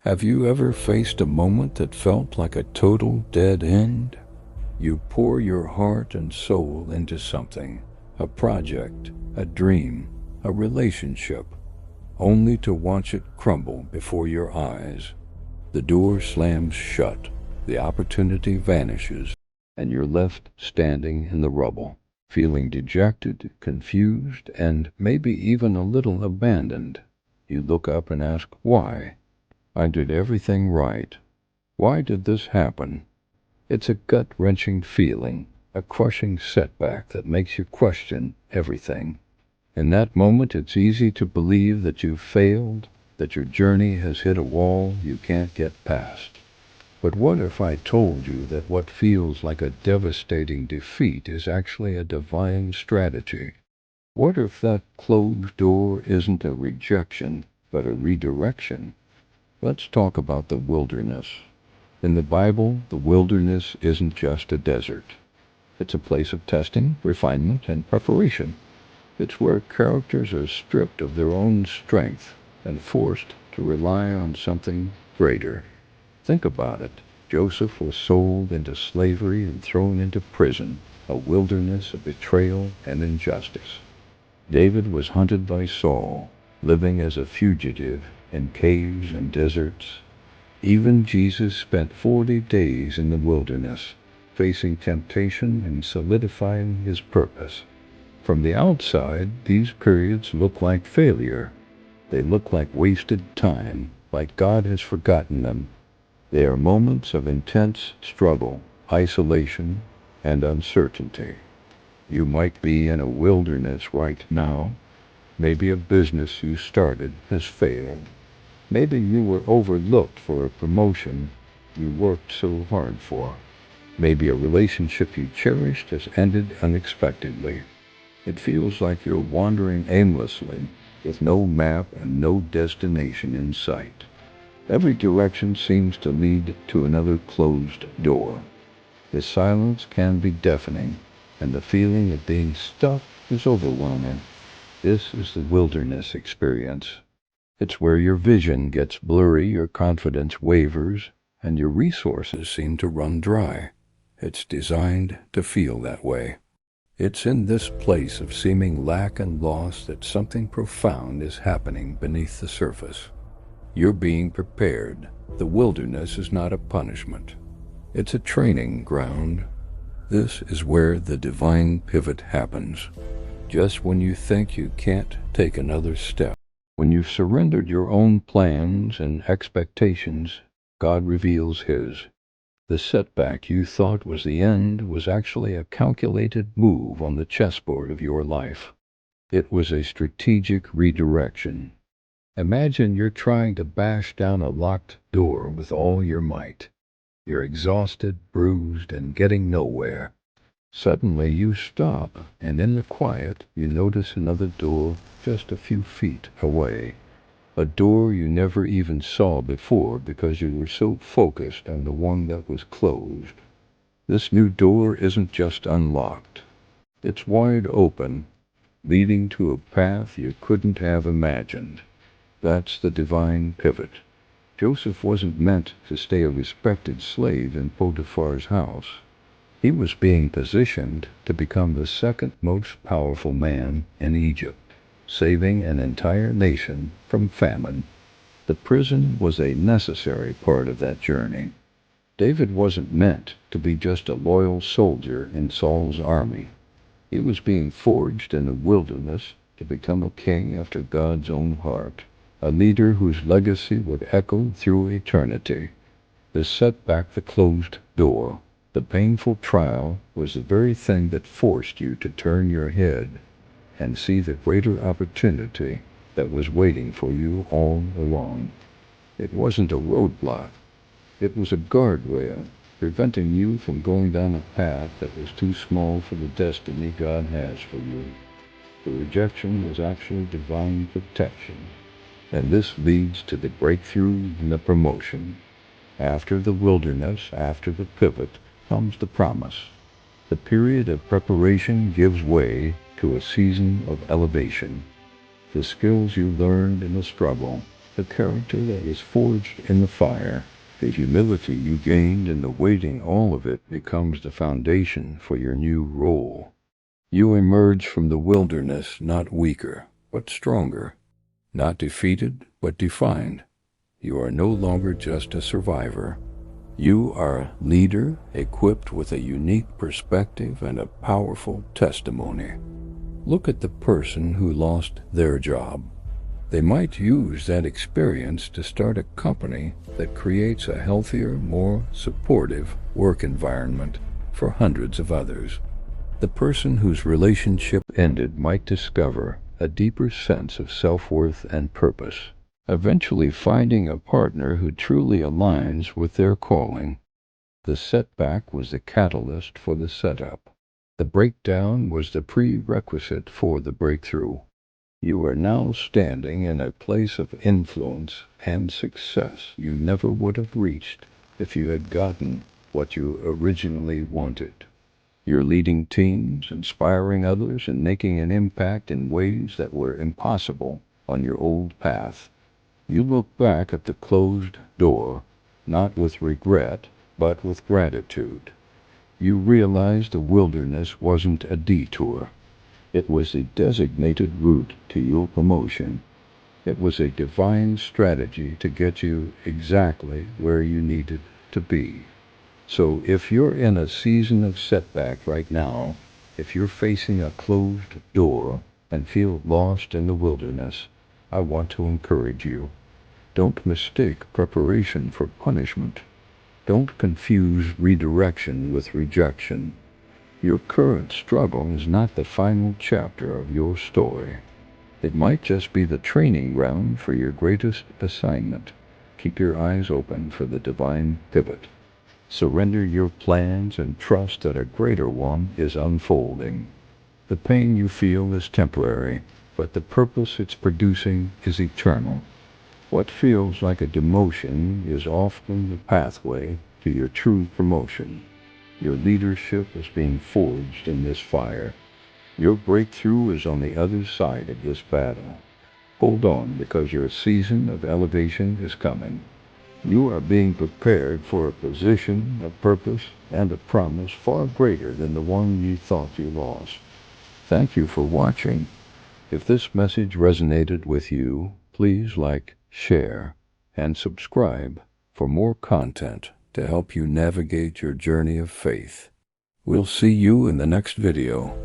Have you ever faced a moment that felt like a total dead end? You pour your heart and soul into something, a project, a dream, a relationship, only to watch it crumble before your eyes. The door slams shut, the opportunity vanishes, and you're left standing in the rubble, feeling dejected, confused, and maybe even a little abandoned. You look up and ask, why? I did everything right. Why did this happen? It's a gut-wrenching feeling, a crushing setback that makes you question everything. In that moment, it's easy to believe that you've failed, that your journey has hit a wall you can't get past. But what if I told you that what feels like a devastating defeat is actually a divine strategy? What if that closed door isn't a rejection, but a redirection? Let's talk about the wilderness. In the Bible, the wilderness isn't just a desert. It's a place of testing, refinement, and preparation. It's where characters are stripped of their own strength and forced to rely on something greater. Think about it. Joseph was sold into slavery and thrown into prison, a wilderness of betrayal and injustice. David was hunted by Saul, living as a fugitive in caves and deserts. Even Jesus spent 40 days in the wilderness, facing temptation and solidifying his purpose. From the outside, these periods look like failure. They look like wasted time, like God has forgotten them. They are moments of intense struggle, isolation, and uncertainty. You might be in a wilderness right now. Maybe a business you started has failed. Maybe you were overlooked for a promotion you worked so hard for. Maybe a relationship you cherished has ended unexpectedly. It feels like you're wandering aimlessly, with no map and no destination in sight. Every direction seems to lead to another closed door. The silence can be deafening, and the feeling of being stuck is overwhelming. This is the wilderness experience. It's where your vision gets blurry, your confidence wavers, and your resources seem to run dry. It's designed to feel that way. It's in this place of seeming lack and loss that something profound is happening beneath the surface. You're being prepared. The wilderness is not a punishment. It's a training ground. This is where the divine pivot happens. Just when you think you can't take another step, when you've surrendered your own plans and expectations, God reveals His. The setback you thought was the end was actually a calculated move on the chessboard of your life. It was a strategic redirection. Imagine you're trying to bash down a locked door with all your might. You're exhausted, bruised, and getting nowhere. Suddenly you stop, and in the quiet you notice another door just a few feet away. A door you never even saw before because you were so focused on the one that was closed. This new door isn't just unlocked. It's wide open, leading to a path you couldn't have imagined. That's the divine pivot. Joseph wasn't meant to stay a respected slave in Potiphar's house. He was being positioned to become the second most powerful man in Egypt, saving an entire nation from famine. The prison was a necessary part of that journey. David wasn't meant to be just a loyal soldier in Saul's army. He was being forged in the wilderness to become a king after God's own heart, a leader whose legacy would echo through eternity. The setback, the closed door, the painful trial was the very thing that forced you to turn your head and see the greater opportunity that was waiting for you all along. It wasn't a roadblock. It was a guardrail, preventing you from going down a path that was too small for the destiny God has for you. The rejection was actually divine protection. And this leads to the breakthrough and the promotion. After the wilderness, after the pivot, comes the promise. The period of preparation gives way to a season of elevation. The skills you learned in the struggle, the character that is forged in the fire. The humility you gained in the waiting, all of it becomes the foundation for your new role. You emerge from the wilderness not weaker, but stronger. Not defeated, but defined. You are no longer just a survivor. You are a leader equipped with a unique perspective and a powerful testimony. Look at the person who lost their job. They might use that experience to start a company that creates a healthier, more supportive work environment for hundreds of others. The person whose relationship ended might discover a deeper sense of self-worth and purpose, eventually finding a partner who truly aligns with their calling. The setback was the catalyst for the setup. The breakdown was the prerequisite for the breakthrough. You are now standing in a place of influence and success you never would have reached if you had gotten what you originally wanted. You're leading teams, inspiring others, and making an impact in ways that were impossible on your old path. You look back at the closed door, not with regret, but with gratitude. You realize the wilderness wasn't a detour. It was a designated route to your promotion. It was a divine strategy to get you exactly where you needed to be. So if you're in a season of setback right now, if you're facing a closed door and feel lost in the wilderness, I want to encourage you. Don't mistake preparation for punishment. Don't confuse redirection with rejection. Your current struggle is not the final chapter of your story. It might just be the training ground for your greatest assignment. Keep your eyes open for the divine pivot. Surrender your plans and trust that a greater one is unfolding. The pain you feel is temporary, but the purpose it's producing is eternal. What feels like a demotion is often the pathway to your true promotion. Your leadership is being forged in this fire. Your breakthrough is on the other side of this battle. Hold on, because your season of elevation is coming. You are being prepared for a position, a purpose, and a promise far greater than the one you thought you lost. Thank you for watching. If this message resonated with you, please like, share, and subscribe for more content to help you navigate your journey of faith. We'll see you in the next video.